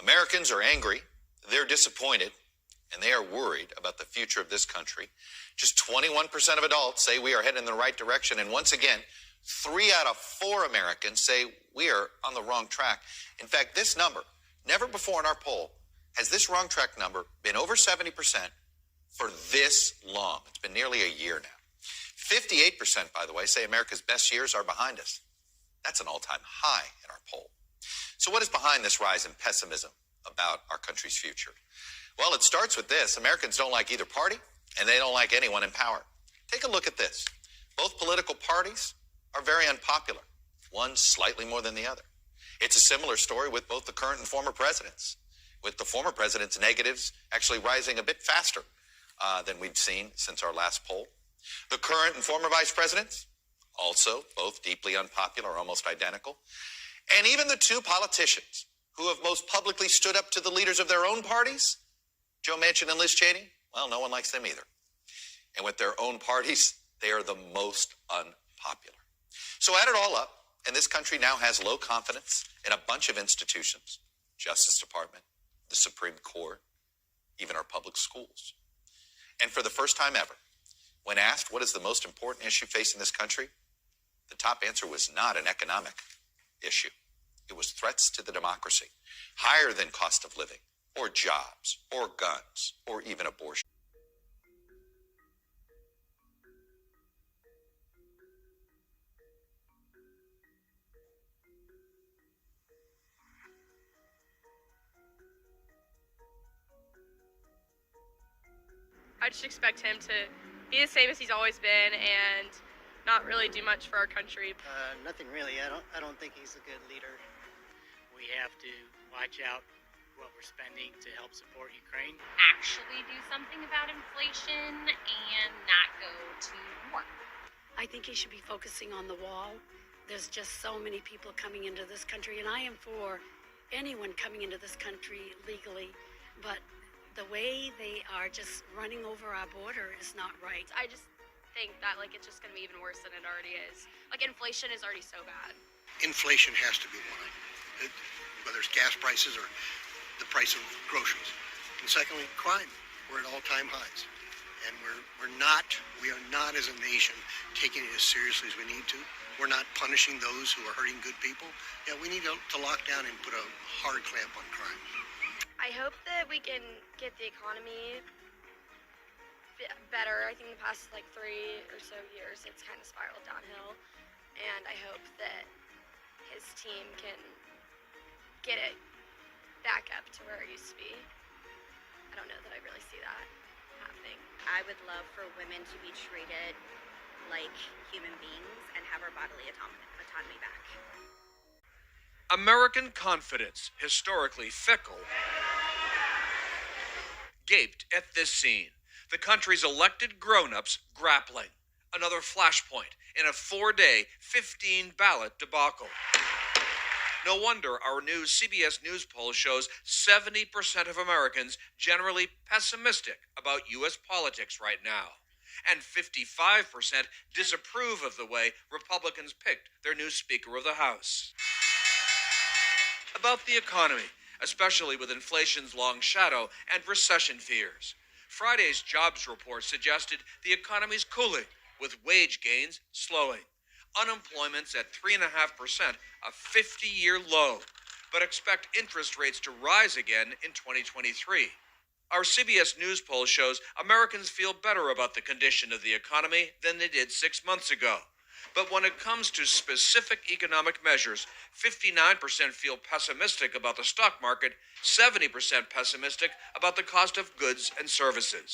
Americans are angry, they're disappointed, and they are worried about the future of this country. Just 21% of adults say we are heading in the right direction. And once again, 3 out of 4 Americans say we are on the wrong track. In fact, this number, never before in our poll, has this wrong track number been over 70% for this long. It's been nearly a year now. 58%, by the way, say America's best years are behind us. That's an all-time high in our poll. So what is behind this rise in pessimism about our country's future? Well, it starts with this. Americans don't like either party, and they don't like anyone in power. Take a look at this. Both political parties are very unpopular, one slightly more than the other. It's a similar story with both the current and former presidents, with the former president's negatives actually rising a bit faster than we'd seen since our last poll. The current and former vice presidents, also both deeply unpopular, almost identical. And even the 2 politicians who have most publicly stood up to the leaders of their own parties, Joe Manchin and Liz Cheney, well, no one likes them either. And with their own parties, they are the most unpopular. So add it all up, and this country now has low confidence in a bunch of institutions, Justice Department, the Supreme Court, even our public schools. And for the first time ever, when asked what is the most important issue facing this country, the top answer was not an economic issue. It was threats to the democracy, higher than cost of living, or jobs, or guns, or even abortion. I just expect him to be the same as he's always been and not really do much for our country. Nothing really. I don't think he's a good leader. We have to watch out what we're spending to help support Ukraine. Actually do something about inflation and not go to war. I think he should be focusing on the wall. There's just so many people coming into this country, and I am for anyone coming into this country legally, but the way they are just running over our border is not right. I just think that it's just going to be even worse than it already is. Inflation is already so bad. Inflation has to be one, whether it's gas prices or the price of groceries. And secondly, crime. We're at all-time highs. And we are not as a nation taking it as seriously as we need to. We're not punishing those who are hurting good people. Yeah, we need to lock down and put a hard clamp on crime. I hope that we can get the economy better. I think the past 3 or so years it's kind of spiraled downhill, and I hope that his team can get it back up to where it used to be. I don't know that I really see that happening. I would love for women to be treated like human beings and have our bodily autonomy back. American confidence, historically fickle, gaped at this scene. The country's elected grown-ups grappling. Another flashpoint in a 4-day, 15-ballot debacle. No wonder our new CBS News poll shows 70% of Americans generally pessimistic about U.S. politics right now. And 55% disapprove of the way Republicans picked their new Speaker of the House. About the economy, especially with inflation's long shadow and recession fears. Friday's jobs report suggested the economy's cooling, with wage gains slowing. Unemployment's at 3.5%, a 50-year low, but expect interest rates to rise again in 2023. Our CBS News poll shows Americans feel better about the condition of the economy than they did 6 months ago. But when it comes to specific economic measures, 59% feel pessimistic about the stock market, 70% pessimistic about the cost of goods and services.